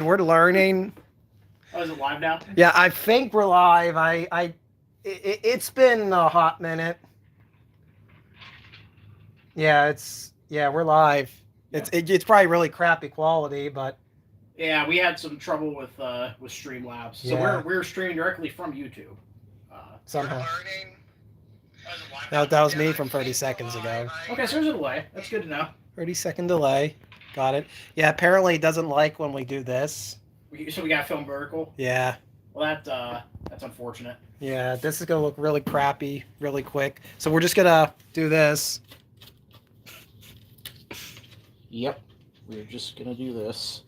We're learning. Oh, is it live now? Yeah, I think we're live. It's been a hot minute. Yeah, we're live. Yeah. It's probably really crappy quality, but Yeah, we had some trouble with Streamlabs, so yeah, we're streaming directly from YouTube. somehow. Learning. Oh, is it live now? That was me from 30 seconds ago. Okay, so there's a delay. That's good to know. 30-second delay. Got it. Yeah, apparently it doesn't like when we do this. So we got film vertical. Yeah. Well, that's unfortunate. Yeah, this is gonna look really crappy really quick. So we're just gonna do this. Yep, we're just gonna do this.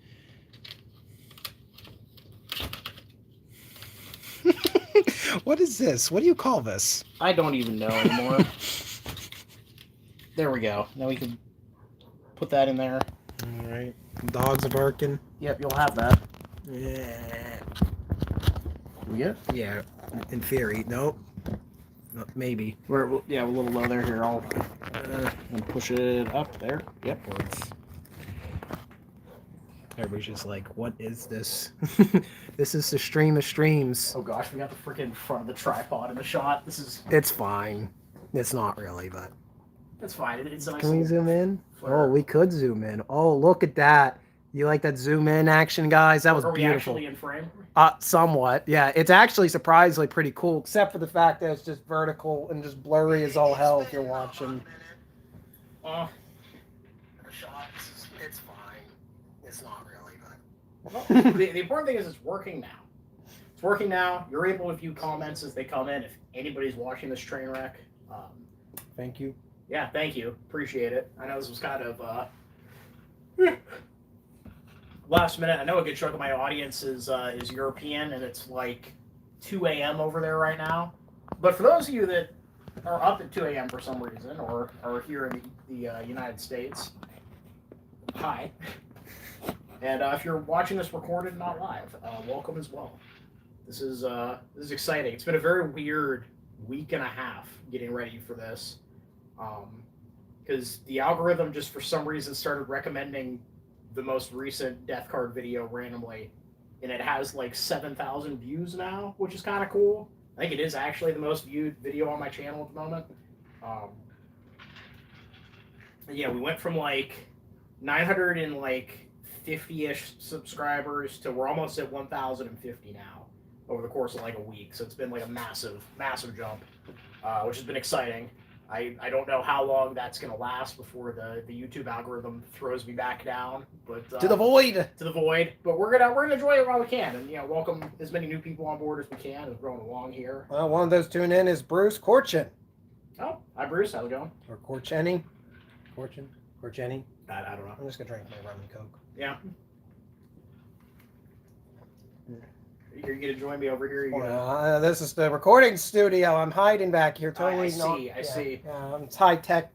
What is this? What do you call this? I don't even know anymore. There we go. Now we can put that in there. All right. Dogs are barking. Yep, you'll have that. Yeah. We get it? Yeah. In theory, nope. Maybe. We're a little low there. Here, I'll push it up there. Yep. Everybody's just like, what is this? This is the stream of streams. Oh gosh, we got the freaking front of the tripod in the shot. It's fine. It's not really, but. That's fine. It's a nice. Can we zoom in? flare. Oh, we could zoom in. Oh, look at that. You like that zoom in action, guys? That was Are we beautiful. actually in frame? Somewhat. Yeah, it's actually surprisingly pretty cool, except for the fact that it's just vertical and just blurry as all hell if you're watching. It's fine. It's not really, but the important thing is it's working now. It's working now. You're able to view comments as they come in. If anybody's watching this train wreck, thank you. Yeah, thank you. Appreciate it. I know this was kind of last minute. I know a good chunk of my audience is European, and it's like 2 a.m. over there right now. But for those of you that are up at 2 a.m. for some reason, or are here in the United States, hi. And if you're watching this recorded, not live, welcome as well. This is exciting. It's been a very weird week and a half getting ready for this, because the algorithm just for some reason started recommending the most recent Death Card video randomly, and it has like 7,000 views now, which is kind of cool. I think it is actually the most viewed video on my channel at the moment. Yeah, we went from like 950-ish subscribers to we're almost at 1,050 now over the course of like a week. So it's been like a massive jump, which has been exciting. I don't know how long that's going to last before the YouTube algorithm throws me back down, but To the void. But we're gonna enjoy it while we can, and welcome as many new people on board as we can as we're going along here. Well, one of those tuned in is Bruce Corchin. Oh, hi Bruce, how's it going? Or Corcheni. Corcheni. I don't know. I'm just gonna drink my rum and coke. Yeah. You're gonna join me over here. This is the recording studio. I'm hiding back here. Totally. I see. It's high tech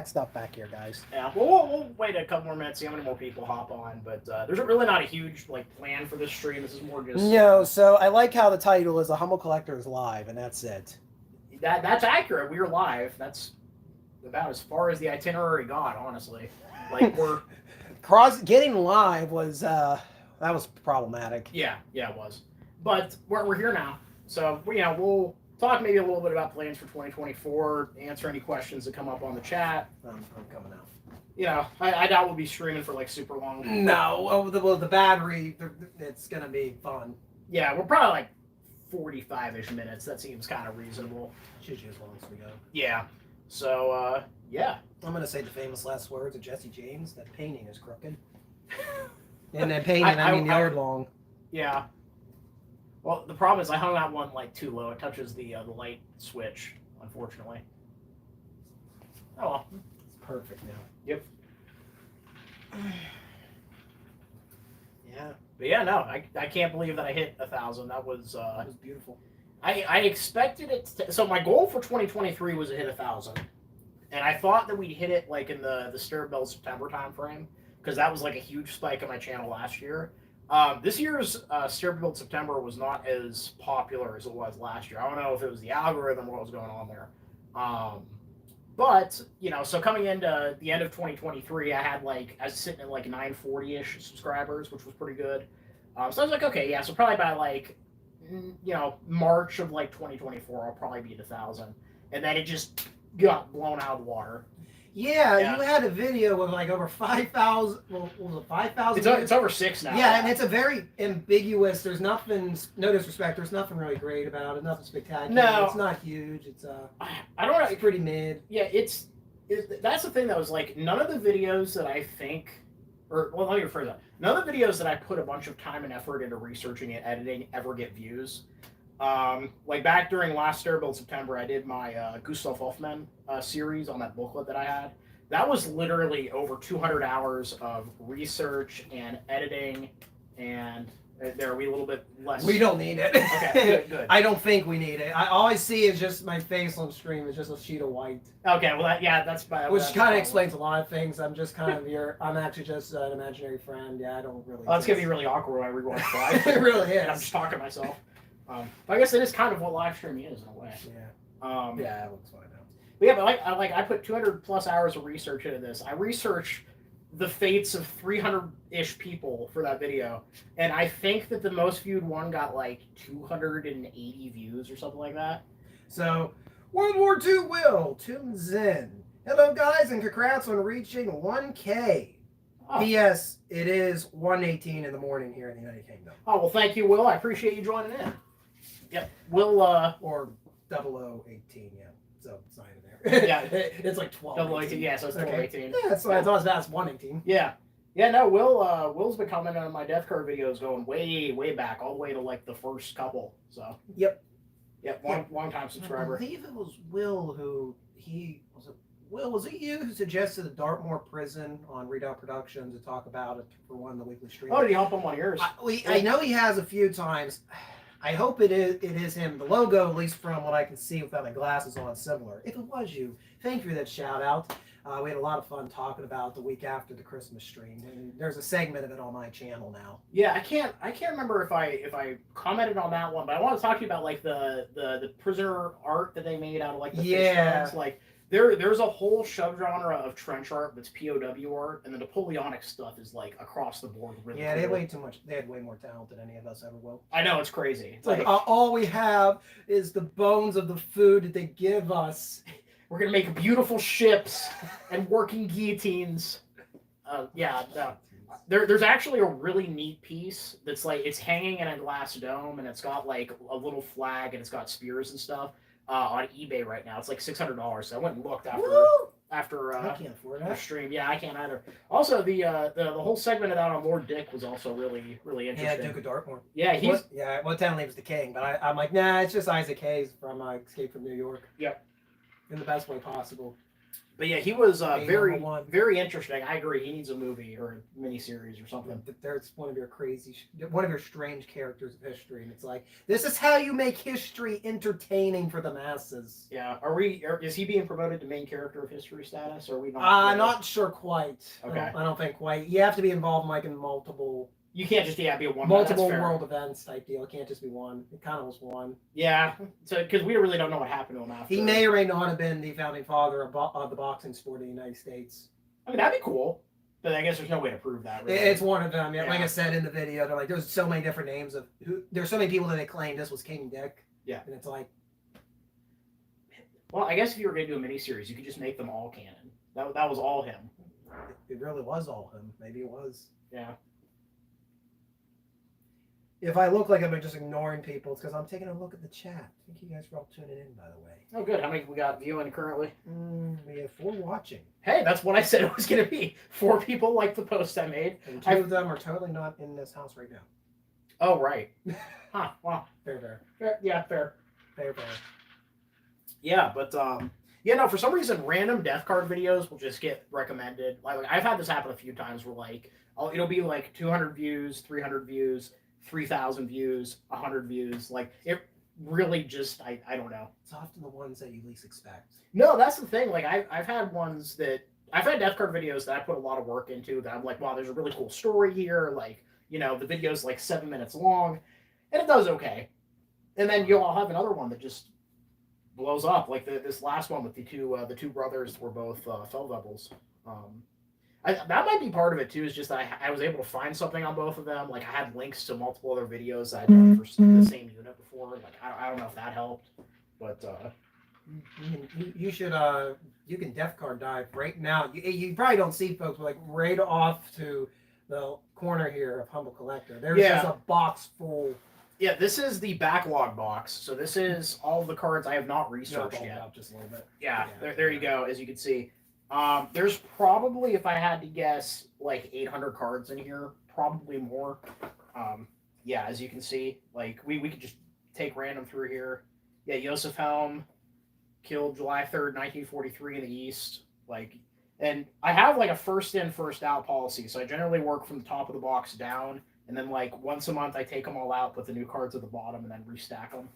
stuff back here, guys. Yeah. Well, we'll wait a couple more minutes, see how many more people hop on. But there's really not a huge plan for this stream. This is more just. No. So I like how the title is "The Humble Collector is Live," and that's it. That's accurate. We're live. That's about as far as the itinerary got, honestly. Like we're. Getting live was that was problematic. Yeah, it was. But we're here now, so we'll talk maybe a little bit about plans for 2024. Answer any questions that come up on the chat. I'm coming out. I doubt we'll be streaming for like super long. No, the battery, it's gonna be fun. Yeah, we're probably like 45-ish minutes. That seems kind of reasonable. Should as long as we go. Yeah. So yeah. I'm gonna say the famous last words of Jesse James. That painting is crooked. And that painting, I mean yard long. Yeah. Well, the problem is I hung that one like too low. It touches the light switch, unfortunately. Oh well. It's perfect now. Yep. Yeah. But yeah, no, I can't believe that I hit 1,000. That was beautiful. I expected it so my goal for 2023 was to hit 1,000. And I thought that we'd hit it like in the Stirrup Bell September timeframe, because that was like a huge spike on my channel last year. This year's Stirrup Build September was not as popular as it was last year. I don't know if it was the algorithm or what was going on there. But, so coming into the end of 2023, I was sitting at like 940-ish subscribers, which was pretty good. So I was like, okay, yeah. So probably by like, March of like 2024, I'll probably be at 1,000, and then it just got blown out of the water. Yeah, Yeah. you had a video with like over 5,000. Well, what was it 5,000? It's over 6 now. Yeah, and it's a very ambiguous. There's nothing. No disrespect. There's nothing really great about it. Nothing spectacular. No. It's not huge. It's I don't know. It's pretty mid. Yeah, that's the thing that was like none of the videos that I think, or well, let me rephrase that. None of the videos that I put a bunch of time and effort into researching and editing ever get views. Like back during last Stairbuild September, I did my Gustav Hoffman series on that booklet that I had. That was literally over 200 hours of research and editing, and there are we a little bit less. We don't need it. Okay, good. I don't think we need it. All I see is just my face on stream is just a sheet of white. Okay, well, that's bad. Which kind of explains a lot of things. I'm just kind of I'm actually just an imaginary friend. Yeah, I don't really. Well, it's gonna be really awkward when I rewatch live. It really is. And I'm just talking to myself. I guess it is kind of what live streaming is in a way. Yeah. Yeah, it looks fine now. But yeah, but I put 200 plus hours of research into this. I researched the fates of 300-ish people for that video, and I think that the most viewed one got like 280 views or something like that. So, World War II Will, Tim Zen. Hello, guys, and congrats on reaching 1K. Oh. P.S. It is 1:18 in the morning here in the United Kingdom. Oh, well, thank you, Will. I appreciate you joining in. Yep. Will, Or 0018, yeah. So, it's not in there. Yeah. It's like 12. 18, yeah, so it's 12:18. Yeah, it's not as bad as 1:18. Yeah. Yeah, no, Will's been commenting on my Death Card videos going way, way back, all the way to like the first couple. So. Yep. Yep, long time subscriber. I believe it was Will who Will, was it you who suggested the Dartmoor prison on Redoubt Productions to talk about it for one of the weekly streams? Oh, did he hop on one of yours? I know he has a few times. I hope it is him. The logo, at least from what I can see without my glasses on, is similar. If it was you, thank you for that shout out. We had a lot of fun talking about the week after the Christmas stream, and there's a segment of it on my channel now. Yeah, I can't remember if I commented on that one, but I want to talk to you about like the prisoner art that they made out of like the fish bones. Like there's a whole subgenre of trench art that's POW art, and the Napoleonic stuff is like across the board. Really yeah, cool. they had way too much. They had way more talent than any of us ever will. I know, it's crazy. It's like all we have is the bones of the food that they give us. We're gonna make beautiful ships and working guillotines. There's actually a really neat piece that's like it's hanging in a glass dome and it's got like a little flag and it's got spears and stuff on eBay right now. It's like $600. So I went and looked after I can't afford the that. stream. Yeah, I can't either. Also, the whole segment of that on Lord Dick was also really interesting. Yeah, Duke of Dartmoor. Yeah, well, technically it was the king, but I'm like, nah, it's just Isaac Hayes from Escape from New York. Yep. In the best way possible. But yeah, he was very *1. interesting. I agree. He needs a movie or a miniseries or something. There's one of your strange characters of history, and it's like, this is how you make history entertaining for the masses. Yeah, is he being promoted to main character of history status, or are we not? Not sure quite. Okay. I don't think quite. You have to be involved, like, in multiple. You can't just be a one. Multiple world events type deal. It can't just be one. It kind of was one. Yeah, so because we really don't know what happened to him after. He may or may not have been the founding father of the boxing sport in the United States. I mean, that'd be cool, but I guess there's no way to prove that. Really. It's one of them. Yeah, Yeah. Like I said in the video, they're like, there's so many different names of there's so many people that they claim this was King Dick. Yeah, and it's like, well, I guess if you were going to do a miniseries, you could just make them all canon. That was all him. It really was all him. Maybe it was. Yeah. If I look like I'm just ignoring people, it's because I'm taking a look at the chat. Thank you guys for all tuning in, by the way. Oh, good. How many we got viewing currently? We have 4 watching. Hey, that's what I said it was going to be. 4 people like the post I made. And 2 of them are totally not in this house right now. Oh, right. Huh, wow. Fair. Yeah, fair. Fair. Yeah, but no, for some reason random Death Card videos will just get recommended. Like I've had this happen a few times where like it'll be like 200 views, 300 views, 3,000 views, 100 views. Like it really just I don't know. It's often the ones that you least expect. No, that's the thing. Like I've had Death Card videos that I put a lot of work into that I'm like, wow, there's a really cool story here. Like, the video's like 7 minutes long, and it does okay. And then you'll have another one that just blows up, like this last one with the two brothers were both Feldwebels. that might be part of it too. Is just that I was able to find something on both of them. Like I had links to multiple other videos that I'd done for the same unit before. Like I don't know if that helped, but you should you can depth card dive right now. You probably don't see folks, but like right off to the corner here of Humble Collector. There's just a box full. Yeah, this is the backlog box. So this is all the cards I have not researched yet. Up just a little bit. Yeah, there you go. As you can see, there's probably, if I had to guess, like 800 cards in here, probably more. Yeah, as you can see, like we could just take random through here. Yeah, Joseph Helm killed July 3rd, 1943 in the East. Like, and I have like a first in, first out policy. So I generally work from the top of the box down. And then, like, once a month, I take them all out, put the new cards at the bottom, and then restack them.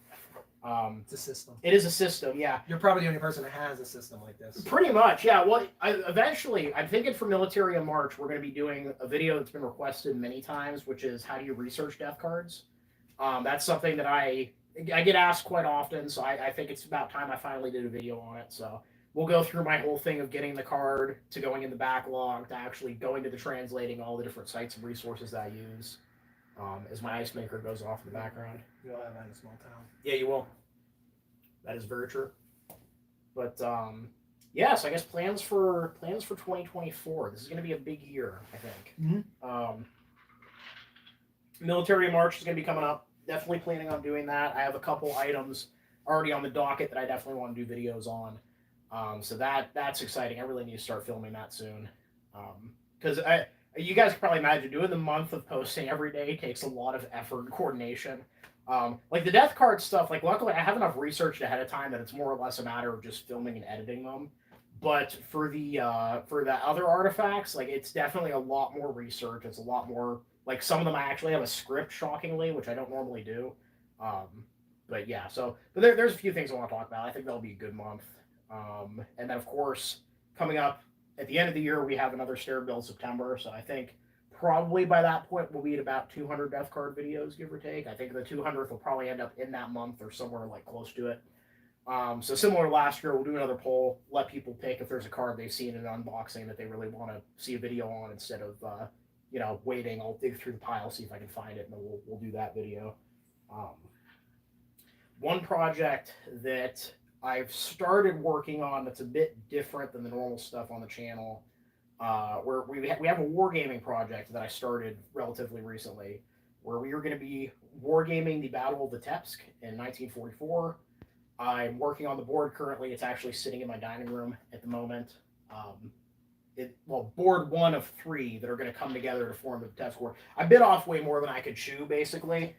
It's a system. It is a system, yeah. You're probably the only person that has a system like this. Pretty much, yeah. Well, eventually, I'm thinking for Military in March, we're going to be doing a video that's been requested many times, which is how do you research death cards? That's something that I get asked quite often, so I think it's about time I finally did a video on it. So we'll go through my whole thing of getting the card to going in the backlog to actually going to the translating all the different sites and resources that I use. As my ice maker goes off in the background. You'll have that in a small town. Yeah, you will. That is very true. But yeah, so I guess plans for 2024. This is going to be a big year, I think. Mm-hmm. Military March is going to be coming up. Definitely planning on doing that. I have a couple items already on the docket that I definitely want to do videos on. So that's exciting. I really need to start filming that soon. Because you guys can probably imagine doing the month of posting every day takes a lot of effort and coordination. Like the death card stuff, like luckily I have enough research ahead of time that it's more or less a matter of just filming and editing them. But for the other artifacts, like it's definitely a lot more research. It's a lot more, like some of them I actually have a script, shockingly, which I don't normally do. But yeah, but there's a few things I want to talk about. I think that'll be a good month. And then of course, coming up at the end of the year, we have another stair build September. So I think probably by that point we'll be at about 200 death card videos, give or take. I think the 200th will probably end up in that month or somewhere like close to it. So similar to last year, we'll do another poll, let people pick if there's a card they've seen in an unboxing that they really want to see a video on instead of waiting. I'll dig through the pile, see if I can find it, and then we'll do that video. One project that I've started working on that's a bit different than the normal stuff on the channel, where we have a wargaming project that I started relatively recently, where we are going to be wargaming the Battle of Vitebsk in 1944. I'm working on the board currently. It's actually sitting in my dining room at the moment. Board 1 of 3 that are going to come together to form the Vitebsk War. I bit off way more than I could chew, basically.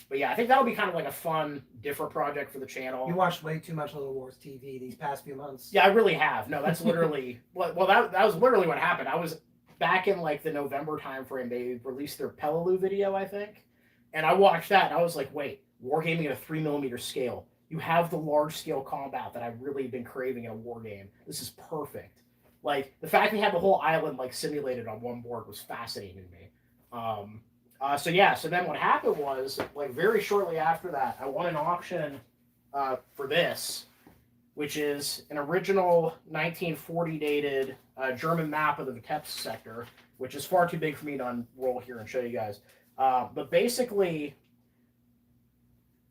But yeah, I think that'll be kind of like a fun, different project for the channel. You watched way too much Little Wars TV these past few months. Yeah, I really have. No, that's literally that was literally what happened. I was back in like the November time frame. They released their Peleliu video, I think, and I watched that and I was like, wait, wargaming at a 3mm scale. You have the large scale combat that I've really been craving in a war game. This is perfect. Like the fact we had the whole island like simulated on one board was fascinating to me. So then what happened was, like very shortly after that, I won an auction for this, which is an original 1940 dated German map of the Vitebsk sector, which is far too big for me to unroll here and show you guys. But basically,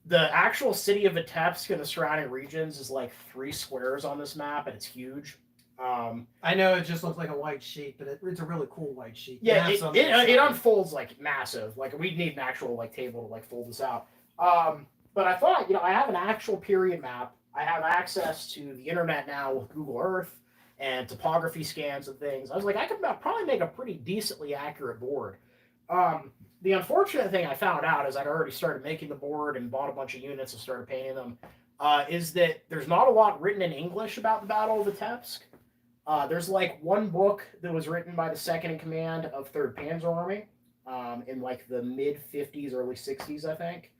the actual city of Vitebsk and the surrounding regions is like 3 squares on this map, and it's huge. I know it just looks like a white sheet, but it's a really cool white sheet. Yeah, it unfolds like massive. Like we need an actual like table to like fold this out. But I thought, I have an actual period map. I have access to the internet now with Google Earth and topography scans and things. I was like, I could probably make a pretty decently accurate board. The unfortunate thing I found out is I'd already started making the board and bought a bunch of units and started painting them. Is that there's not a lot written in English about the Battle of Vitebsk. There's like one book that was written by the second in command of 3rd Panzer Army in like the mid-50s, early 60s, I think,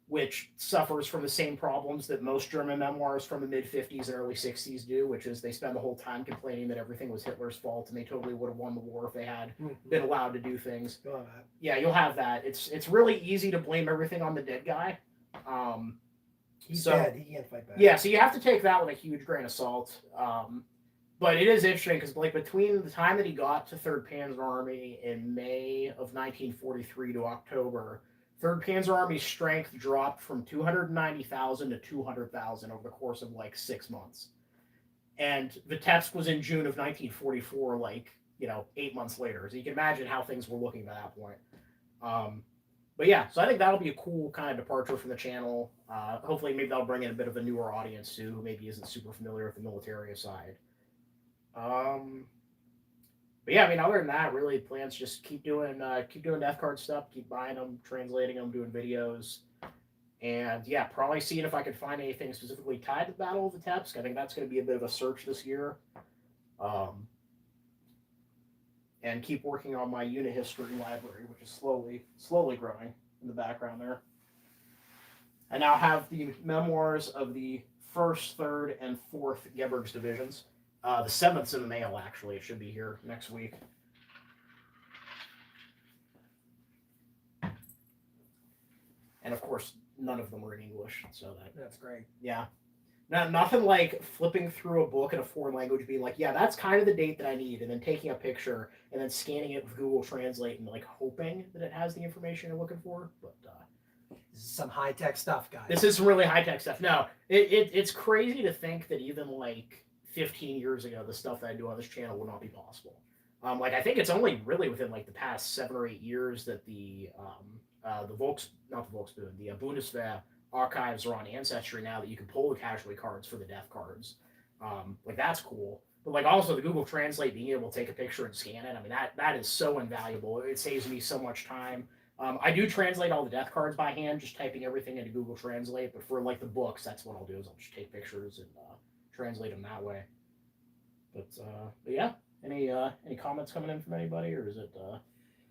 which suffers from the same problems that most German memoirs from the mid-50s and early 60s do, which is they spend the whole time complaining that everything was Hitler's fault and they totally would have won the war if they had been allowed to do things. Yeah, you'll have that. It's really easy to blame everything on the dead guy. He's dead. He can't fight back. Yeah, so you have to take that with a huge grain of salt. But it is interesting because, like, between the time that he got to Third Panzer Army in May of 1943 to October, Third Panzer Army's strength dropped from 290,000 to 200,000 over the course of like 6 months. And Vitebsk was in June of 1944, like, 8 months later. So you can imagine how things were looking at that point. But yeah, so I think that'll be a cool kind of departure from the channel. Hopefully, maybe that'll bring in a bit of a newer audience too, who maybe isn't super familiar with the military side. But yeah, I mean, other than that, really, plans just keep doing death card stuff, keep buying them, translating them, doing videos, and yeah, probably seeing if I could find anything specifically tied to the Battle of Vitebsk. I think that's going to be a bit of a search this year. And keep working on my unit history library, which is slowly growing in the background there. I now have the memoirs of the 1st, 3rd, and 4th Gebergs divisions. The 7th's in the mail, actually. It should be here next week. And of course, none of them are in English, so That's great. yeah. Nothing like flipping through a book in a foreign language, being like, yeah, that's kind of the date that I need, and then taking a picture and then scanning it with Google Translate and like hoping that it has the information you're looking for. But This is some high-tech stuff, guys. this is some really high-tech stuff. No, it's crazy to think that even like 15 years ago, the stuff that I do on this channel would not be possible. Like, I think it's only really within like the past 7 or 8 years that the Bundeswehr archives are on Ancestry now, that you can pull the casualty cards for the death cards. Like, that's cool. But like, also the Google Translate, being able to take a picture and scan it, I mean, that is so invaluable. It saves me so much time. I do translate all the death cards by hand, just typing everything into Google Translate. But for like the books, that's what I'll do, is I'll just take pictures and translate them that way. But yeah, any comments coming in from anybody, or is it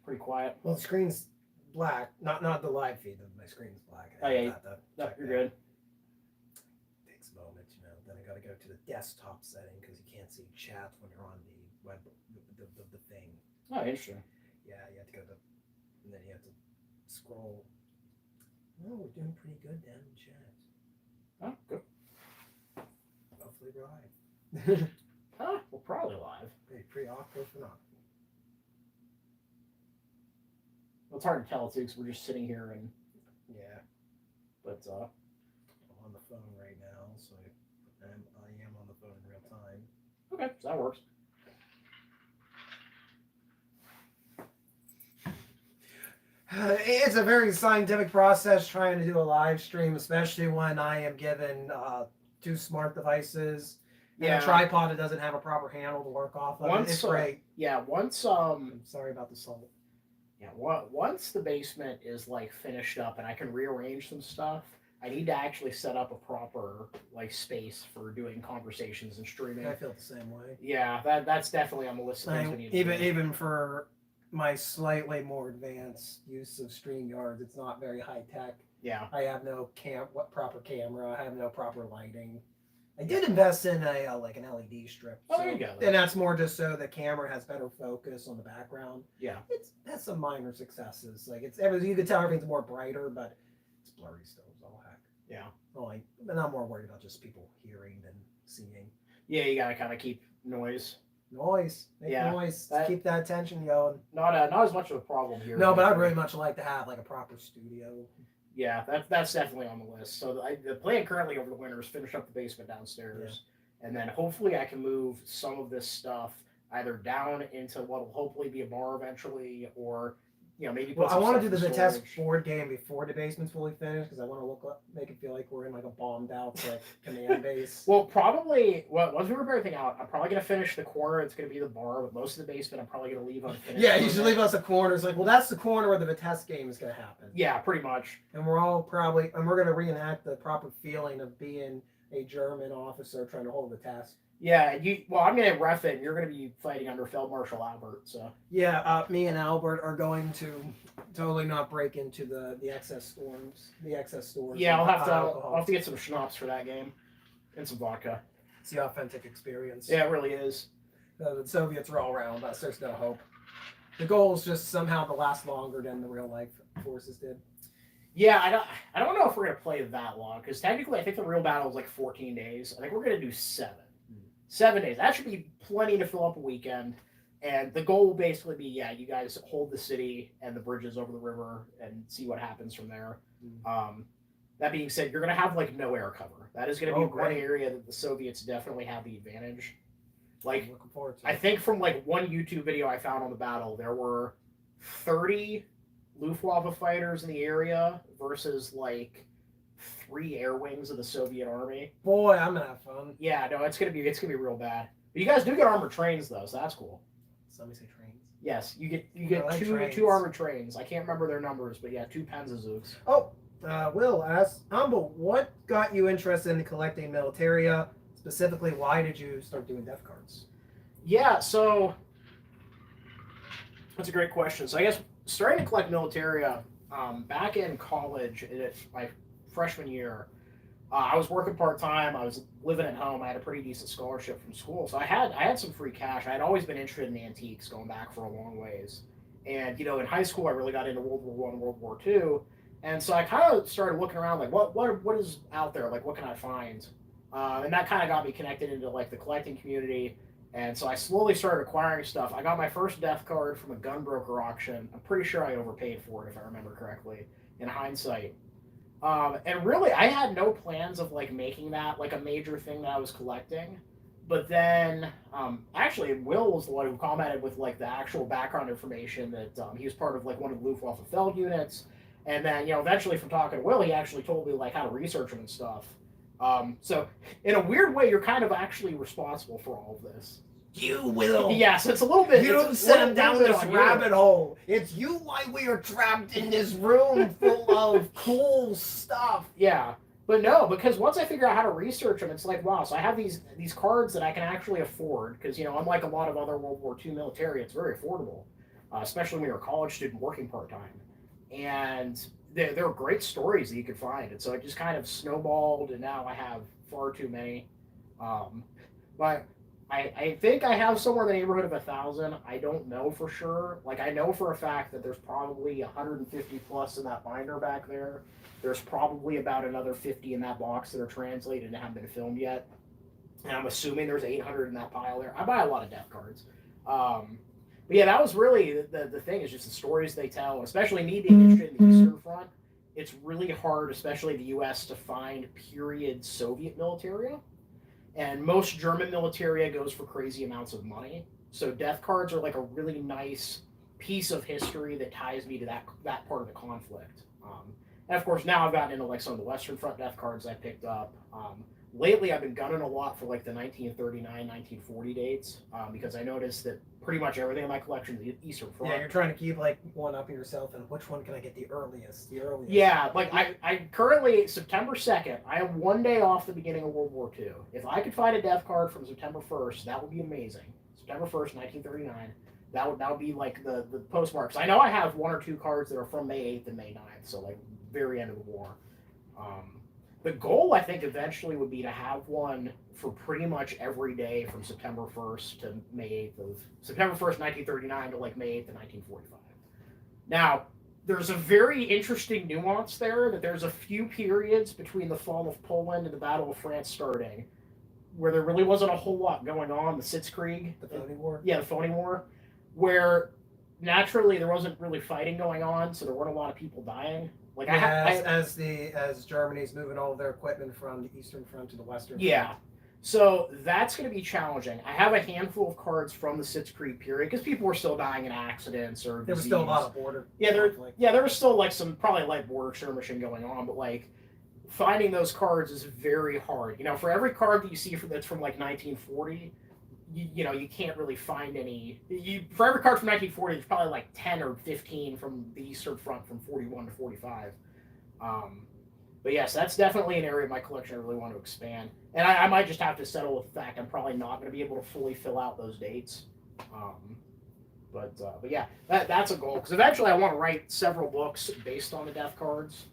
pretty quiet? Well, the screen's black. Not the live feed. My screen's black. Oh yeah, no, you're good. Takes a moment, Then I got to go to the desktop setting because you can't see chat when you're on the web, the thing. Oh, interesting. Yeah, you have to go to, and then you have to scroll. No, we're doing pretty good down in chat. Oh, good. Hopefully live. We're probably live. Pretty awkward for not. Well, it's hard to tell too, because we're just sitting here and. Yeah. But I'm on the phone right now, so I am on the phone in real time. okay, so that works. It's a very scientific process trying to do a live stream, especially when I am given 2 smart devices and a tripod that doesn't have a proper handle to work off of. It's great. Yeah, once I'm sorry about the salt. Yeah, once the basement is like finished up and I can rearrange some stuff, I need to actually set up a proper like space for doing conversations and streaming. I feel the same way. Yeah, that's definitely on the list of things we need to do. Even for my slightly more advanced use of StreamYard, it's not very high tech. Yeah. I have no proper camera. I have no proper lighting. I did invest in a like an LED strip. Oh, there you go. And that's more just so the camera has better focus on the background. Yeah. That's some minor successes. Like you can tell everything's more brighter, but it's blurry still. It's all heck. Yeah. And I'm more worried about just people hearing than seeing. Yeah, you gotta kind of keep noise. Make noise. Keep that tension going. Not as much of a problem here. No, but I'd really much like to have like a proper studio. Yeah, that's definitely on the list. So the plan currently over the winter is finish up the basement downstairs, and then hopefully I can move some of this stuff either down into what will hopefully be a bar eventually, or maybe. Well, I want to do the Vitebsk board game before the basement's fully finished because I want to make it feel like we're in like a bombed out command base. Well, probably. Well, once we rip everything out, I'm probably gonna finish the corner. It's gonna be the bar, but most of the basement I'm probably gonna leave unfinished. Yeah, you should leave us a corner. It's like, well, that's the corner where the Vitebsk game is gonna happen. Yeah, pretty much. And we're gonna reenact the proper feeling of being a German officer trying to hold the task. Yeah, I'm gonna ref it. And you're gonna be fighting under Feldmarshal Albert. So yeah, me and Albert are going to totally not break into the excess stores. Yeah, I'll have to get some schnapps for that game and some vodka. It's the authentic experience. Yeah, it really is. The Soviets are all around us. There's no hope. The goal is just somehow to last longer than the real life forces did. Yeah, I don't know if we're gonna play that long because technically I think the real battle is like 14 days. I think we're gonna do 7. 7 days. That should be plenty to fill up a weekend. And the goal will basically be, yeah, you guys hold the city and the bridges over the river and see what happens from there. That being said, you're going to have like no air cover. That is going to be one area that the Soviets definitely have the advantage. Like, I'm looking forward to I think from like one YouTube video I found on the battle, there were 30 Luftwaffe fighters in the area versus like 3 air wings of the Soviet army. Boy, I'm gonna have fun. Yeah, no, it's gonna be real bad. But you guys do get armored trains though, so that's cool. Somebody say trains. Yes, you get like two armored trains. I can't remember their numbers, but yeah, 2 Panzerzugs. Oh, Will asks, Humble, what got you interested in collecting militaria? Specifically, why did you start doing death cards? Yeah, so that's a great question. So I guess starting to collect militaria back in college, my freshman year, I was working part time. I was living at home. I had a pretty decent scholarship from school, so I had some free cash. I had always been interested in antiques, going back for a long ways. And in high school, I really got into World War I, World War II, and so I kind of started looking around, like what is out there, like what can I find, and that kind of got me connected into like the collecting community. And so I slowly started acquiring stuff. I got my first death card from a gunbroker auction. I'm pretty sure I overpaid for it, if I remember correctly, in hindsight. And really, I had no plans of like making that like a major thing that I was collecting. But then, actually, Will was the one who commented with like the actual background information that he was part of like one of the Luftwaffe Feld units. And then, eventually from talking to Will, he actually told me like how to research them and stuff. So in a weird way, you're kind of actually responsible for all of this. You will. Yes, it's a little bit. You sent him down this rabbit hole. It's you why we are trapped in this room full of cool stuff. Yeah, but no, because once I figure out how to research them, it's like, wow. So I have these cards that I can actually afford because unlike a lot of other World War II military, it's very affordable, especially when you're a college student working part time, and there are great stories that you could find. And so it just kind of snowballed, and now I have far too many. But I think I have somewhere in the neighborhood of 1,000. I don't know for sure. Like, I know for a fact that there's probably 150 plus in that binder back there. There's probably about another 50 in that box that are translated and haven't been filmed yet. And I'm assuming there's 800 in that pile there. I buy a lot of death cards. But yeah, that was really the thing, is just the stories they tell, especially me being interested in the Eastern Front. It's really hard, especially the U.S., to find period Soviet militaria. And most German militaria goes for crazy amounts of money. So death cards are like a really nice piece of history that ties me to that part of the conflict. And of course, now I've gotten into like some of the Western Front death cards I picked up. Lately, I've been gunning a lot for like the 1939, 1940 dates because I noticed that pretty much everything in my collection is the Eastern Front. Yeah, you're trying to keep like one up yourself, and which one can I get the earliest? Yeah, like I currently, September 2nd, I have 1 day off the beginning of World War II. If I could find a death card from September 1st, that would be amazing. September 1st, 1939. That would be like the postmarks. I know I have 1 or 2 cards that are from May 8th and May 9th, so like very end of the war. The goal, I think, eventually would be to have one for pretty much every day from September 1st to May 8th of September 1st, 1939 to like May 8th of 1945. Now, there's a very interesting nuance there that there's a few periods between the fall of Poland and the Battle of France starting where there really wasn't a whole lot going on. The Sitzkrieg. The Phony War? Yeah, the Phony War, where naturally there wasn't really fighting going on, so there weren't a lot of people dying. Like as Germany's moving all of their equipment from the Eastern Front to the Western yeah. Front. So that's going to be challenging. I have a handful of cards from the Sitzkrieg period because people were still dying in accidents or there was disease. still a lot of border. There was still like some probably light border skirmishing going on, but like finding those cards is very hard. For every card that you see that's from like 1940, you can't really find any. For every card from 1940, there's probably like 10 or 15 from the Eastern Front from 41 to 45. But yes, that's definitely an area of my collection I really want to expand. And I might just have to settle with the fact I'm probably not going to be able to fully fill out those dates. But yeah, that's a goal. Because eventually I want to write several books based on the death cards.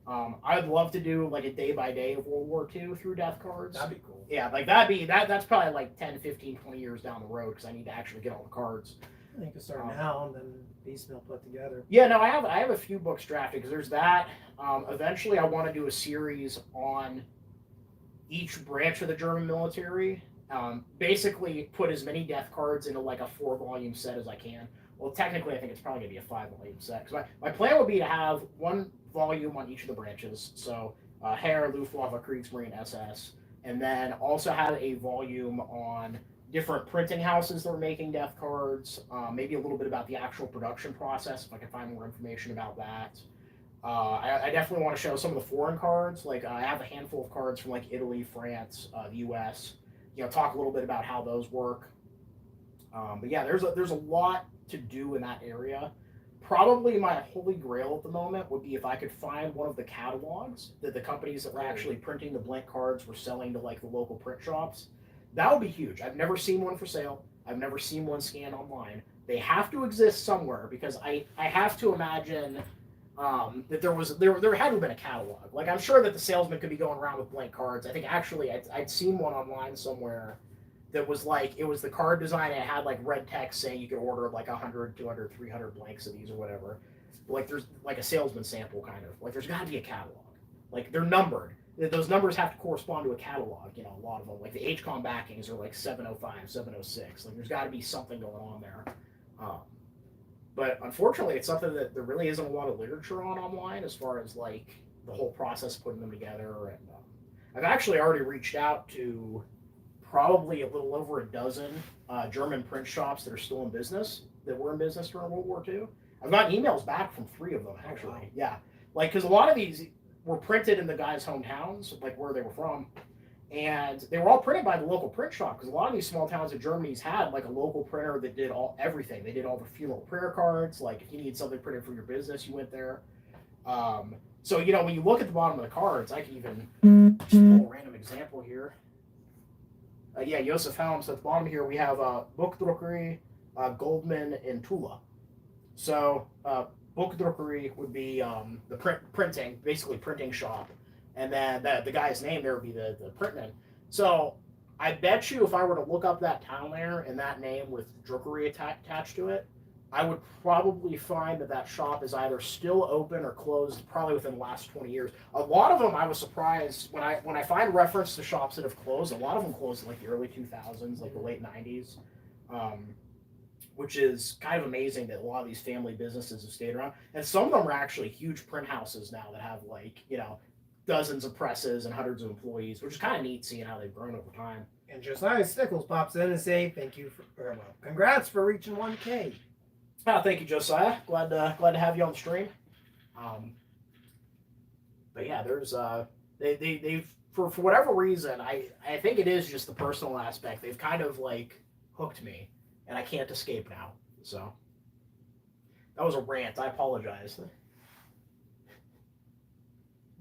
I'd love to do like a day by day of World War II through death cards. That'd be cool. Yeah, like that's probably like 10, 15, 20 years down the road because I need to actually get all the cards. I think you can start now and then piecemeal put together. Yeah, no, I have a few books drafted because there's that. Eventually, I want to do a series on each branch of the German military Basically put as many death cards into like a 4-volume set as I can. Well, technically, I think it's probably going to be a 5-volume set. Because my plan would be to have 1 volume on each of the branches. So, Heer, Luftwaffe, Kriegsmarine, SS. And then also have a volume on different printing houses that are making death cards. Maybe a little bit about the actual production process, if I can find more information about that. I definitely want to show some of the foreign cards. Like, I have a handful of cards from like Italy, France, the U.S. Talk a little bit about how those work. But yeah, there's a lot to do in that area. Probably my holy grail at the moment would be if I could find one of the catalogs that the companies that were actually printing the blank cards were selling to like the local print shops. That would be huge. I've never seen one for sale. I've never seen one scanned online. They have to exist somewhere because I have to imagine that there had to have been a catalog. Like, I'm sure that the salesman could be going around with blank cards. I think actually I'd seen one online somewhere that was like, it was the card design and it had like red text saying you could order like 100, 200, 300 blanks of these or whatever. But like, there's like a salesman sample kind of. Like, there's got to be a catalog. Like, they're numbered. Those numbers have to correspond to a catalog, a lot of them. Like, the HCOM backings are like 705, 706. Like, there's got to be something going on there. But unfortunately, it's something that there really isn't a lot of literature on online as far as like the whole process of putting them together. And I've actually already reached out to probably a little over a dozen German print shops that are still in business, that were in business during World War II. I've gotten emails back from 3 of them, actually. Oh, wow. Yeah. Like, because a lot of these were printed in the guys' hometowns, like where they were from. And they were all printed by the local print shop, because a lot of these small towns in Germany had like a local printer that did everything. They did all the funeral prayer cards. Like, if you need something printed for your business, you went there. So when you look at the bottom of the cards, I can even just pull a random example here. Yeah, Josef Helm. So at the bottom here we have Buchdruckerei, Goldman, and Tula. So Buchdruckerei would be the printing, basically printing shop. And then the guy's name there would be the printman. So I bet you if I were to look up that town there and that name with Druckerei attached to it, I would probably find that shop is either still open or closed probably within the last 20 years. A lot of them, I was surprised when I find reference to shops that have closed. A lot of them closed in like the early 2000s, like the late 90s, which is kind of amazing that a lot of these family businesses have stayed around. And some of them are actually huge print houses now that have like, dozens of presses and hundreds of employees, which is kind of neat seeing how they've grown over time. And Josiah Stickles pops in and say, congrats for reaching 1K. Oh, thank you, Josiah. Glad to have you on the stream. But yeah, there's they've for whatever reason, I think it is just the personal aspect. They've kind of like hooked me, and I can't escape now. So that was a rant. I apologize.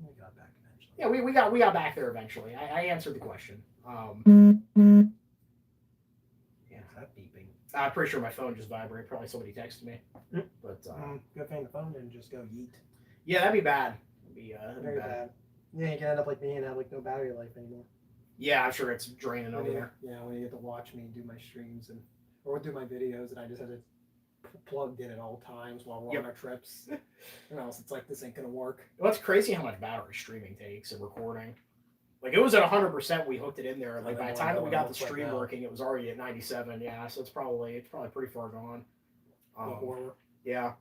We got back eventually. Yeah, we got back there eventually. I answered the question. Yeah, that beeping. I'm pretty sure my phone just vibrated. Probably somebody texted me. But good thing the phone didn't just go yeet. Yeah, that'd be bad. That'd be very bad. Yeah, you can end up like me and have like no battery life anymore. Yeah, I'm sure it's draining over there. Yeah, when you get to watch me do my streams or do my videos, and I just have it plugged in at all times while we're on our trips. Or else it's like, this ain't gonna work. Well, it's crazy how much battery streaming takes and recording. Like, it was at 100%. We hooked it in there. Like, by the time that we got the stream working, it was already at 97. Yeah, so it's probably pretty far gone. Yeah.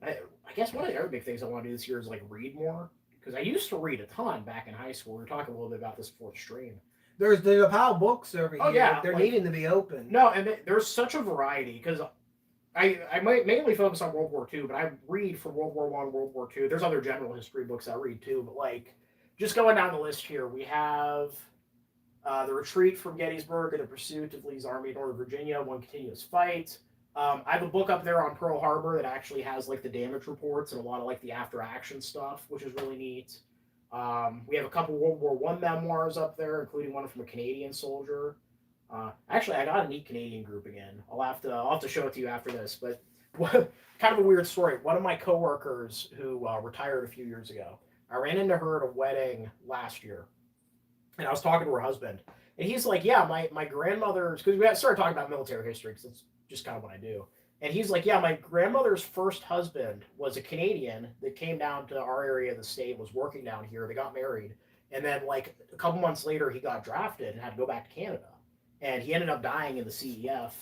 I guess one of the other big things I want to do this year is like read more, because I used to read a ton back in high school. We were talking a little bit about this before the stream. There's the PAL books over here. Yeah, they're needing to be open. No, and there's such a variety, because I might mainly focus on World War II, but I read for World War I, World War II. There's other general history books I read too, but like, just going down the list here, we have The Retreat from Gettysburg and the Pursuit of Lee's Army in Northern Virginia, One Continuous Fight. I have a book up there on Pearl Harbor that actually has like the damage reports and a lot of like the after action stuff, which is really neat. We have a couple World War I memoirs up there, including one from a Canadian soldier. Actually, I got a neat Canadian group again. I'll have to show it to you after this. But kind of a weird story. One of my coworkers who retired a few years ago, I ran into her at a wedding last year, and I was talking to her husband, and he's like, "Yeah, my grandmother's," because we started talking about military history, because it's just kind of what I do. And he's like, "Yeah, my grandmother's first husband was a Canadian that came down to our area of the state, was working down here. They got married, and then like a couple months later, he got drafted and had to go back to Canada." and he ended up dying in the CEF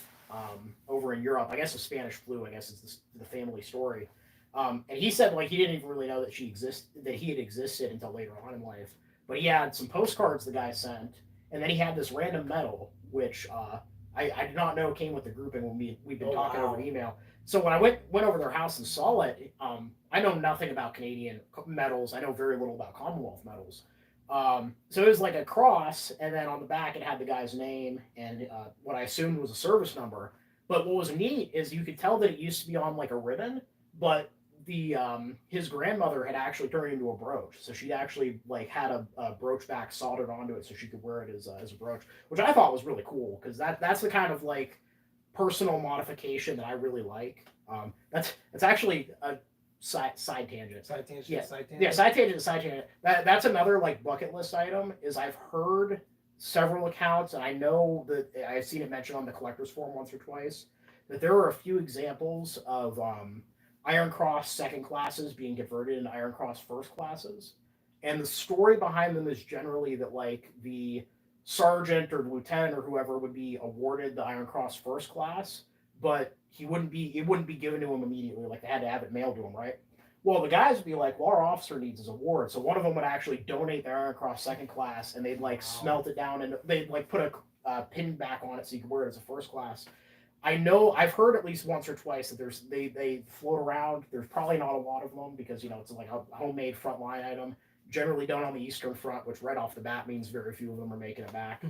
over in Europe. I guess the Spanish flu. I guess is the family story. And he said like he didn't even really know that he had existed until later on in life. But he had some postcards the guy sent, and then he had this random medal, which I did not know came with the grouping when we've been talking over email. So when I went over their house and saw it, I know nothing about Canadian medals. I know very little about Commonwealth medals. So it was like a cross, and then on the back it had the guy's name and what I assumed was a service number. But what was neat is you could tell that it used to be on like a ribbon, but his grandmother had actually turned it into a brooch. So she actually like had a brooch back soldered onto it so she could wear it as a brooch, which I thought was really cool because that's the kind of like personal modification that I really like. That's actually a side tangent. Side tangent. Yeah. Side tangent. Yeah, side tangent. That's another like bucket list item. Is I've heard several accounts, and I know that I've seen it mentioned on the collector's forum once or twice, that there are a few examples of Iron Cross second classes being converted into Iron Cross first classes, and the story behind them is generally that like the sergeant or lieutenant or whoever would be awarded the Iron Cross first class, but it wouldn't be given to him immediately. Like they had to have it mailed to him, right? Well, the guys would be like, well, our officer needs his award. So one of them would actually donate their Iron Cross second class, and they'd like smelt it down, and they'd like put a pin back on it so you could wear it as a first class. I know I've heard at least once or twice that they float around. There's probably not a lot of them because it's like a homemade frontline item, generally done on the Eastern Front, which right off the bat means very few of them are making it back.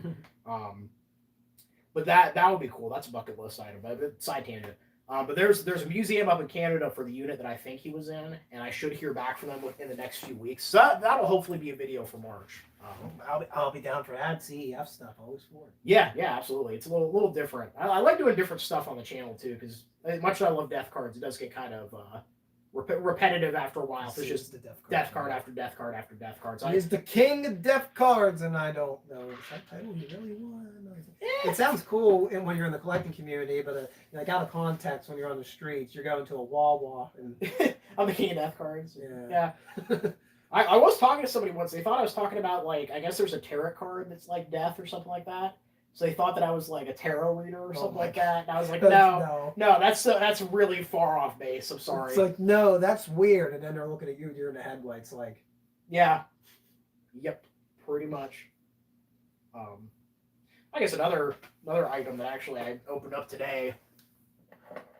But that would be cool. That's a bucket list item. But side tangent. But there's a museum up in Canada for the unit that I think he was in, and I should hear back from them within the next few weeks. So that'll hopefully be a video for March. I'll be down for ad CEF stuff. Always for it. Yeah, absolutely. It's a little different. I like doing different stuff on the channel too, because much as I love death cards, it does get kind of repetitive after a while. It's just the death card after death card after death card. So He's the king of death cards, and I don't know the subtitle he really won. It sounds cool when you're in the collecting community, but like out of context when you're on the streets, you're going to a Wawa and I'm the king of death cards. Yeah. I was talking to somebody once. They thought I was talking about like I guess there's a tarot card that's like death or something like that. So they thought that I was like a tarot reader or something like that. And I was like, no, that's really far off base. I'm sorry. It's like, no, that's weird. And then they're looking at you, you're in the headlights, like, yeah, yep, pretty much. I guess another item that actually I opened up today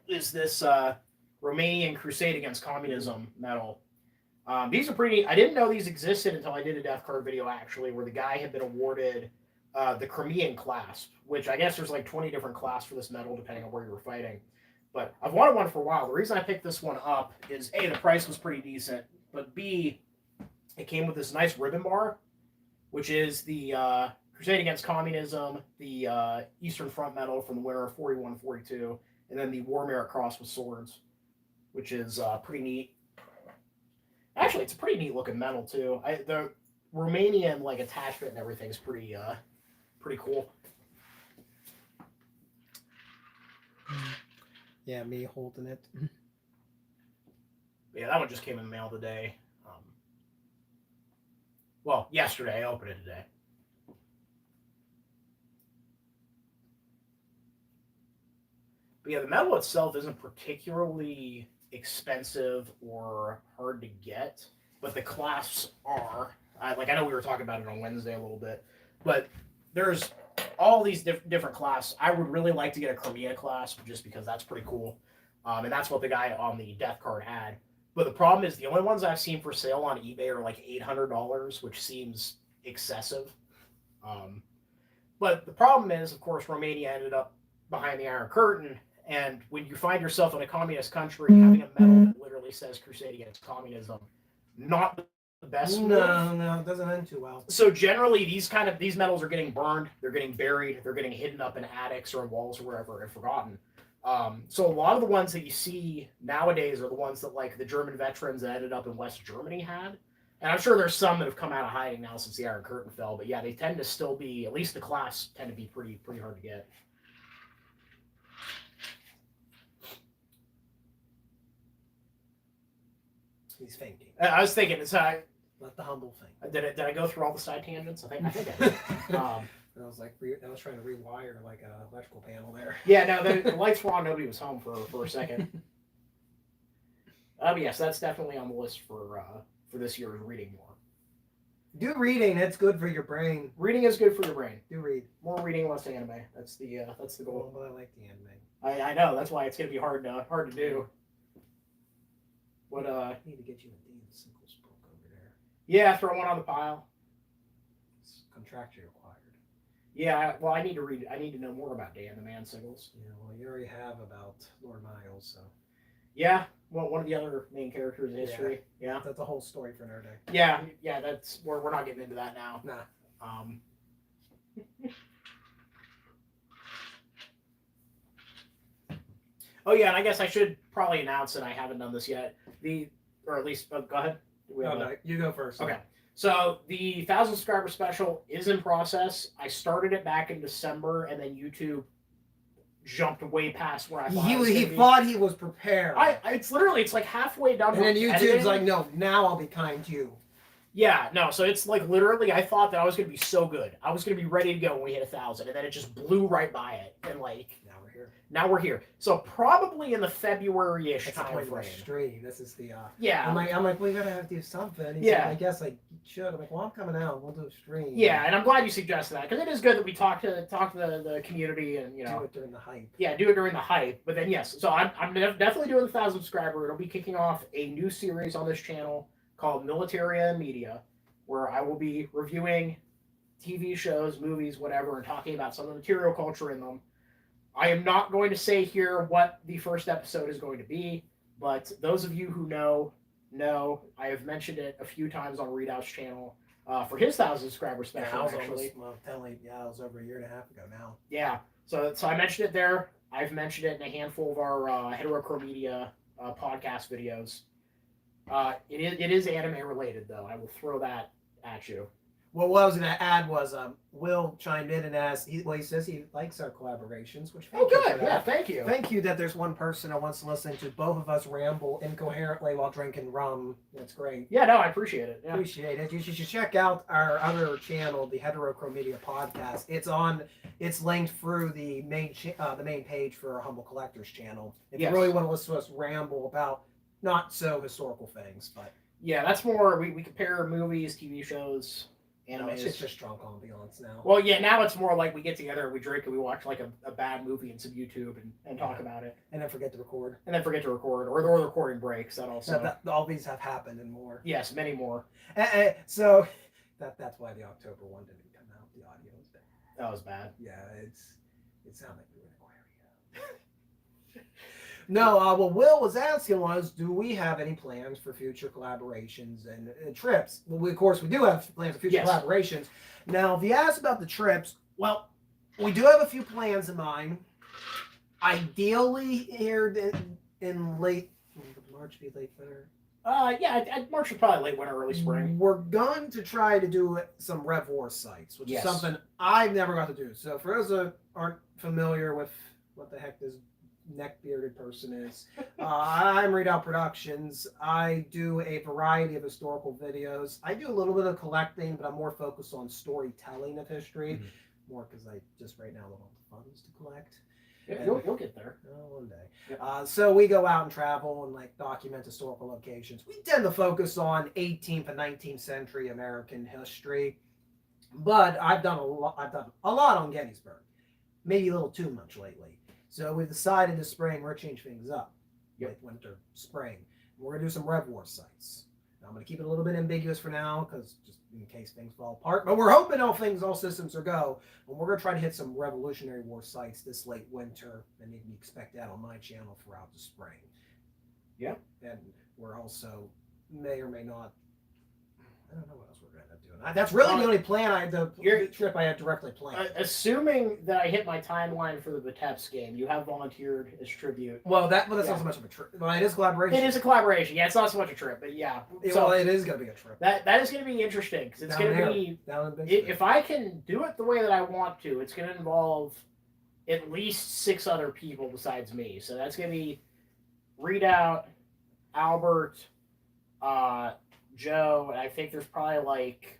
is this Romanian Crusade Against Communism medal. These are pretty. I didn't know these existed until I did a death card video actually, where the guy had been awarded the Crimean clasp, which I guess there's like 20 different clasps for this medal depending on where you were fighting. But I've wanted one for a while. The reason I picked this one up is A, the price was pretty decent, but B, it came with this nice ribbon bar, which is the Crusade Against Communism, the Eastern Front medal from the winter of 41-42, and then the War Merit Cross with swords, which is pretty neat. Actually, it's a pretty neat looking medal too. The Romanian like attachment and everything is pretty cool. yeah, me holding it. Yeah, that one just came in the mail today. Well, yesterday. I opened it today. But yeah, the medal itself isn't particularly expensive or hard to get, but the clasps are. I know we were talking about it on Wednesday a little bit, but there's all these different clasps. I would really like to get a Crimea clasp just because that's pretty cool, and that's what the guy on the death card had. But the problem is the only ones I've seen for sale on eBay are like $800, which seems excessive. But the problem is, of course, Romania ended up behind the Iron Curtain, and when you find yourself in a communist country having a medal that literally says Crusade Against Communism, not the best. No, it doesn't end too well. So generally, these medals are getting burned, they're getting buried, they're getting hidden up in attics or in walls or wherever and forgotten. So a lot of the ones that you see nowadays are the ones that like the German veterans that ended up in West Germany had. And I'm sure there's some that have come out of hiding now since the Iron Curtain fell. But yeah, they tend to still be, at least the class tend to be pretty hard to get. He's fainting. I was thinking, Let the humble think. did I go through all the side tangents? I think I did. I was like, I was trying to rewire like an electrical panel there. Yeah, no, the lights were on. Nobody was home for a second. Yes, that's definitely on the list for this year. Is reading more. Do reading. It's good for your brain. Reading is good for your brain. Do read. More reading, less anime. That's the goal. Well, I like the anime. I know that's why it's gonna be hard to do. What I need to get you a Dean Sickles book over there. Yeah, throw one on the pile. It's contractually required. Yeah, well, I need to read. I need to know more about Dan the Man Siggles. Yeah, well, you already have about Lord Miles, so Yeah, well, one of the other main characters in history. Yeah, that's a whole story for another day. yeah. That's we're not getting into that now. Nah. Oh yeah, and I guess I should probably announce that I haven't done this yet. Or at least, go ahead. No, you go first. Okay. So the 1,000 subscriber special is in process. I started it back in December, and then YouTube jumped way past where I thought. He thought he was prepared. It's like halfway done. And then YouTube's editing. like, no, now I'll be kind to you. Yeah, no. So it's like literally, I thought that I was gonna be so good. I was gonna be ready to go when we hit 1,000, and then it just blew right by it. And like now we're here. So probably in the February-ish That's the time point of frame. the stream. This is the. Yeah. I'm like, we gotta have to do something. He's Yeah. like, I guess like you should. I'm like, well, I'm coming out. We'll do a stream. Yeah, and I'm glad you suggested that because it is good that we talk to the community and do it during the hype. Yeah, do it during the hype. But then yes, so I'm definitely doing the 1,000 subscriber. It'll be kicking off a new series on this channel called Militaria and Media, where I will be reviewing TV shows, movies, whatever, and talking about some of the material culture in them. I am not going to say here what the first episode is going to be, but those of you who know. I have mentioned it a few times on Readout's channel for his 1,000 subscriber special. Actually, it was over a year and a half ago now. Yeah, so I mentioned it there. I've mentioned it in a handful of our Heterochrome Media podcast videos. It is anime related, though. I will throw that at you. Well, what I was going to add was Will chimed in and asked, he says he likes our collaborations, which Oh, thank you for good. that. Yeah, thank you. Thank you that there's one person that wants to listen to both of us ramble incoherently while drinking rum. That's great. Yeah, no, I appreciate it. Yeah. Appreciate it. You should check out our other channel, the Heterochrome Media Podcast. It's linked through the main page for our Humble Collectors channel. If Yes. you really want to listen to us ramble about not so historical things, but Yeah, that's more. We compare movies, TV shows, animes. it's just drunk ambiance now. Well, yeah, now it's more like we get together, we drink, and we watch like a bad movie and some YouTube and talk about it, And then forget to record. and then forget to record, or the recording breaks. That also. All these have happened and more. Yes, many more. So that's why the October one didn't come out. The audio was bad. That was bad. Yeah, it sounded like we were in Aquaria. No, what Will was asking was, do we have any plans for future collaborations and trips? Well, of course, we do have plans for future Yes. collaborations. Now, if you ask about the trips, well, we do have a few plans in mind. Ideally, here in late March, be late winter. Yeah, March is probably late winter, early spring. We're going to try to do some Rev War sites, which Yes. is something I've never got to do. So for those that aren't familiar with what the heck this neck-bearded person is, I'm Readout Productions. I do a variety of historical videos. I do a little bit of collecting, but I'm more focused on storytelling of history, more because I just right now don't have the funds to collect. Yeah, you'll get there. One day. Yep. So we go out and travel and like document historical locations. We tend to focus on 18th and 19th century American history, but I've done a lot on Gettysburg, maybe a little too much lately. So we decided this spring we're gonna change things up. Yep. Like winter, spring. We're gonna do some Rev War sites. Now, I'm gonna keep it a little bit ambiguous for now because just in case things fall apart. But we're hoping all systems are go. And we're gonna try to hit some Revolutionary War sites this late winter, and you can expect that on my channel throughout the spring. Yeah. And we're also may or may not. I don't know what else we're gonna end up doing. That's really the only plan the trip I had directly planned. Assuming that I hit my timeline for the Vitebsk game, you have volunteered as tribute. Well, that's Yeah. not so much of a trip. Well, it is collaboration. It is a collaboration. Yeah, it's not so much a trip, but yeah. Well, it is gonna be a trip. That is going to be interesting because it's going to be. Down in Big If I can do it the way that I want to, it's going to involve at least 6 other people besides me. So that's going to be Readout, Albert, Joe, and I think there's probably like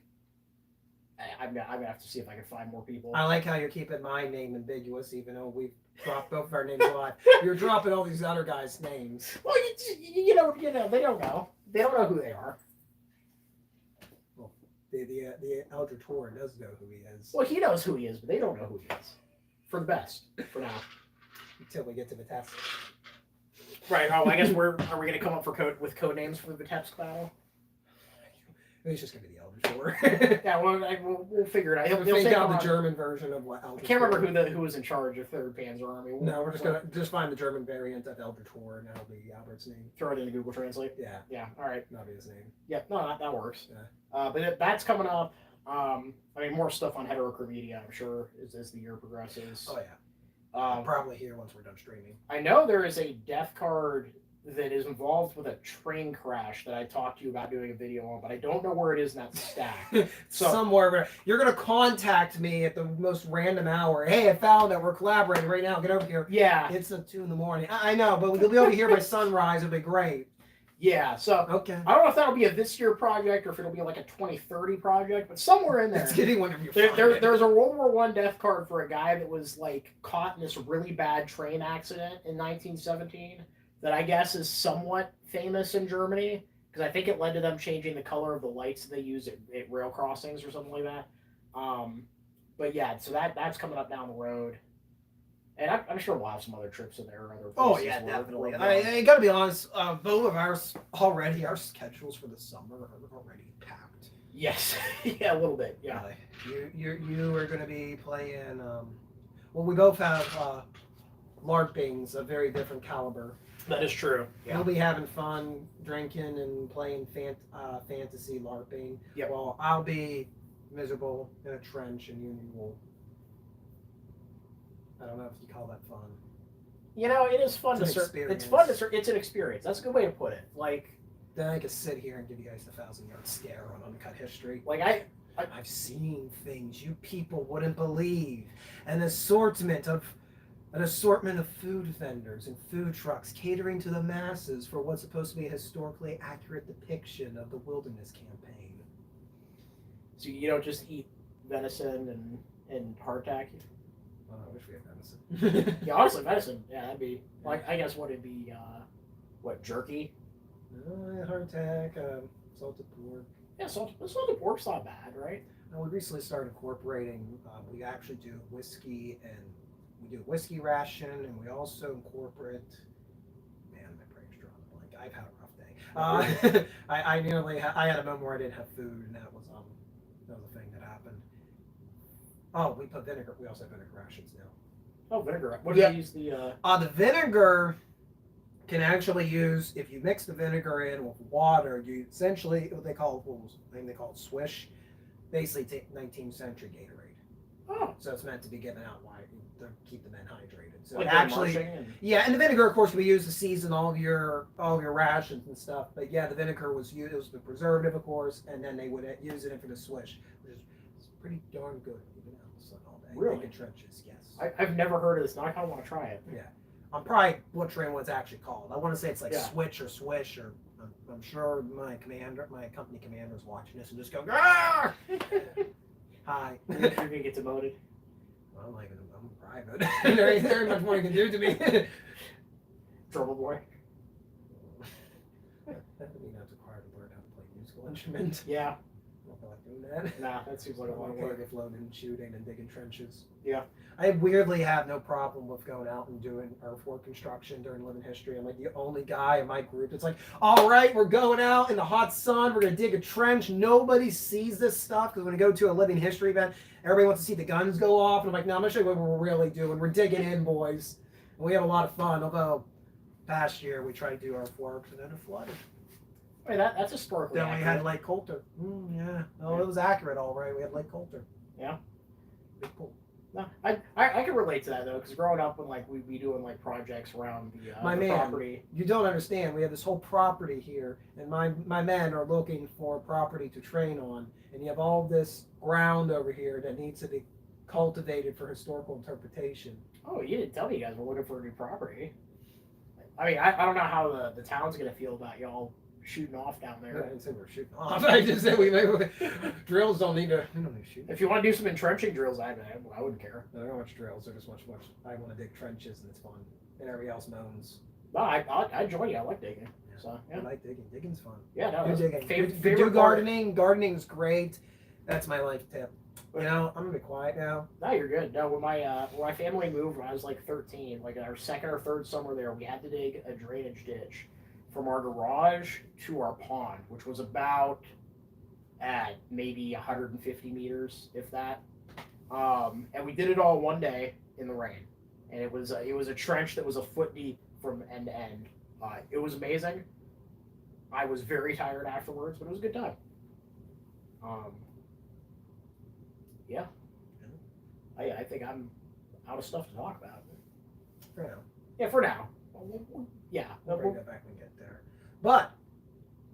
I'm gonna have to see if I can find more people. I like how you're keeping my name ambiguous, even though we've dropped both of our names live. You're dropping all these other guys' names. Well, you know, they don't know. They don't know who they are. The Eldritch Horde does know who he is. Well, he knows who he is, but they don't know who he is. For the best, for now. Until we get to the test. Right. Oh, I guess are we gonna come up with code names for the Vitebsk battle? It's just gonna be the Eldritch Horde. Yeah, we'll figure it out. We'll fake out the German version of what I Eldritch can't remember Horde. who was in charge of Third Panzer Army. No, we're just gonna find the German variant of Eldritch Horde, and that'll be Albert's name. throw it into Google Translate. Yeah, Yeah. All right. that'll be his name. Yeah. No, that works. Yeah. But that's coming up. I mean, more stuff on Heterochrome Media, I'm sure, as the year progresses. Oh yeah. Um, Probably here once we're done streaming. I know there is a death card that is involved with a train crash that I talked to you about doing a video on, but I don't know where it is in that stack. So- Somewhere, but you're gonna contact me at the most random hour. Hey, I found it. We're collaborating right now. Get over here. Yeah, It's 2 in the morning. I know, but we'll be able to hear by sunrise. It'll be great. yeah. So Okay. I don't know if that'll be a this year project or if it'll be like a 2030 project, but somewhere in there. It's getting whenever you There, find there, it. there's a World War I death card for a guy that was like caught in this really bad train accident in 1917 that I guess is somewhat famous in Germany because I think it led to them changing the color of the lights that they use at rail crossings or something like that. But yeah, so that's coming up down the road, and I'm sure we'll have some other trips in there or other places. Oh yeah, where- definitely. where- I gotta be honest. Both of ours already. Our schedules for the summer are already packed. Yes, yeah, a little bit. Yeah, You are gonna be playing. Well, we both have LARPings of very different caliber. that is true. Yeah. You'll be having fun drinking and playing fantasy LARPing. Yep. Well, I'll be miserable in a trench and Union Wool. I don't know if you call that fun. You know, it is fun It's to an serve. It's experience. fun to serve. It's an experience. That's a good way to put it. Like Then I could sit here and give you guys the 1,000-yard stare on Uncut History. I I've seen things you people wouldn't believe. An assortment of food vendors and food trucks catering to the masses for what's supposed to be a historically accurate depiction of the wilderness campaign. So you don't just eat venison and hardtack. Oh, I wish we had venison. Yeah, honestly, venison. Yeah, that'd be like I guess what it'd be. What jerky? Hardtack, salted pork. Yeah, salted pork's not bad, right? Now, we recently started incorporating. We actually do whiskey and we do whiskey ration, and we also incorporate. Man, my brain's drawing a blank. I've had a rough day. I had a moment where I didn't have food, and that was a thing that happened. Oh, we put vinegar. We also have vinegar rations now. Oh, vinegar. What do Yeah. you use the? The vinegar can actually use if you mix the vinegar in with water. You essentially what they call swish, basically take 19th century Gatorade. Oh, So it's meant to be given out to keep the men hydrated. So like it they're actually, marching and- yeah, and the vinegar, of course, we use to season all of your rations and stuff. But yeah, the vinegar was used. It was the preservative, of course, and then they would use it for the swish, which is pretty darn good, even out in the sun all day. Really? Digging trenches, yes. I've never heard of this. Now I kind of want to try it. I'm probably butchering what it's actually called. I want to say it's like Yeah. switch or swish, or I'm sure my company commander is watching this and just go, "Ah!" Hi. You're gonna get demoted. Well, I'm private. There ain't very much more you can do to me. Drummer boy. That would mean I was required to learn how to play a musical instrument. Yeah. I don't feel like doing that. Nah, that seems like a lot of I'm work. okay with loading and shooting and digging trenches. Yeah. I weirdly have no problem with going out and doing earthwork construction during living history. I'm like the only guy in my group. It's like, all right, we're going out in the hot sun. We're going to dig a trench. Nobody sees this stuff because when we go to a living history event, everybody wants to see the guns go off. And I'm like, no, I'm going to show you what we're really doing. We're digging in, boys. And we have a lot of fun. Although past year we tried to do earthwork and then it flooded. I mean, that's historically Then we accurate. had Lake Coulter. Yeah. Oh, it was accurate, all right. We had Lake Coulter. Yeah. Big pool. No, I can relate to that though, because growing up when like we'd be doing like projects around My the man. property. You don't understand. We have this whole property here, and my men are looking for property to train on, and you have all this ground over here that needs to be cultivated for historical interpretation. Oh, you didn't tell me you guys were looking for a new property. I mean, I don't know how the town's gonna feel about y'all shooting off down I there. didn't say we're shooting off. I just said we drills don't need to. We don't need to shoot. If you want to do some entrenching drills, I wouldn't care. I don't watch drills. I just watch. I want to dig trenches and it's fun. And everybody else moans. No, I join you. I like digging. So I yeah, like digging. Digging's fun. yeah. No, Good that's digging. favorite, If you favorite do gardening. Gardening's great. That's my life tip. You know, I'm gonna be quiet now. No, you're good. No, when my family moved when I was like 13, like our second or third summer there, we had to dig a drainage ditch from our garage to our pond, which was about at maybe 150 meters, if that. And we did it all one day in the rain, and it was a trench that was a foot deep from end to end. It was amazing. I was very tired afterwards, but it was a good time. Yeah. I think I'm out of stuff to talk about. For now. Yeah, for now. Yeah. We'll bring that back when we get there. But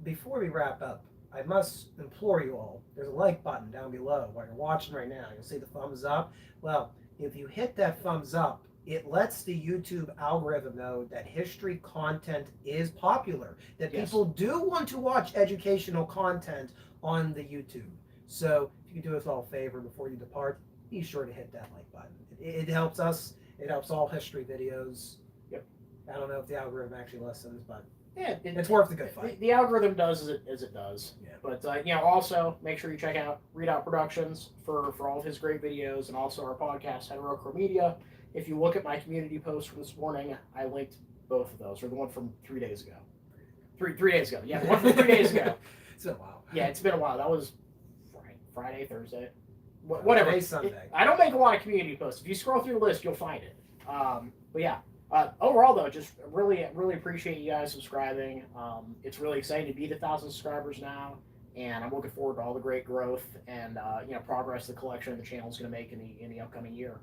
before we wrap up, I must implore you all. There's a like button down below while you're watching right now. You'll see the thumbs up. Well, if you hit that thumbs up, it lets the YouTube algorithm know that history content is popular, that Yes. people do want to watch educational content on the YouTube. So if you could do us all a favor before you depart, be sure to hit that like button. It helps us. It helps all history videos. Yep. I don't know if the algorithm actually listens, but Yeah, it's worth the good fight. the algorithm does as it does. Yeah. But also make sure you check out Readout Productions for all of his great videos, and also our podcast, Heterocro Media. If you look at my community post from this morning, I linked both of those, or the one from 3 days ago. Three days ago. Yeah, the one from 3 days ago. It's been a while. Yeah, it's been a while. That was Friday, Thursday, whatever. Today's Sunday. I don't make a lot of community posts. If you scroll through the list, you'll find it. But yeah, overall though, just really appreciate you guys subscribing. It's really exciting to be at 1,000 subscribers now, and I'm looking forward to all the great growth and progress the collection and the channel is going to make in the upcoming year.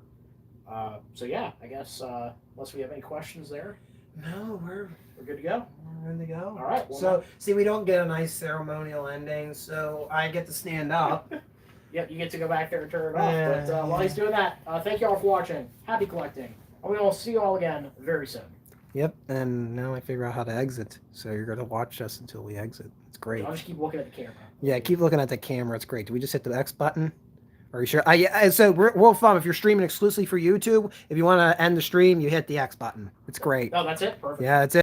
So yeah, I guess unless we have any questions there, No, we're good to go. good to go. All right. Well, So, see, we don't get a nice ceremonial ending, so I get to stand up. Yep, you get to go back there and turn it off. But while he's doing that, thank you all for watching. Happy collecting. And we will see you all again very soon. Yep, and now I figure out how to exit. So you're going to watch us until we exit. It's great. I'll just keep looking at the camera. Yeah, keep looking at the camera. It's great. Do we just hit the X button? Are you sure? Yeah, so real fun. If you're streaming exclusively for YouTube, if you want to end the stream, you hit the X button. It's great. Oh, that's it? Perfect. Yeah, that's it.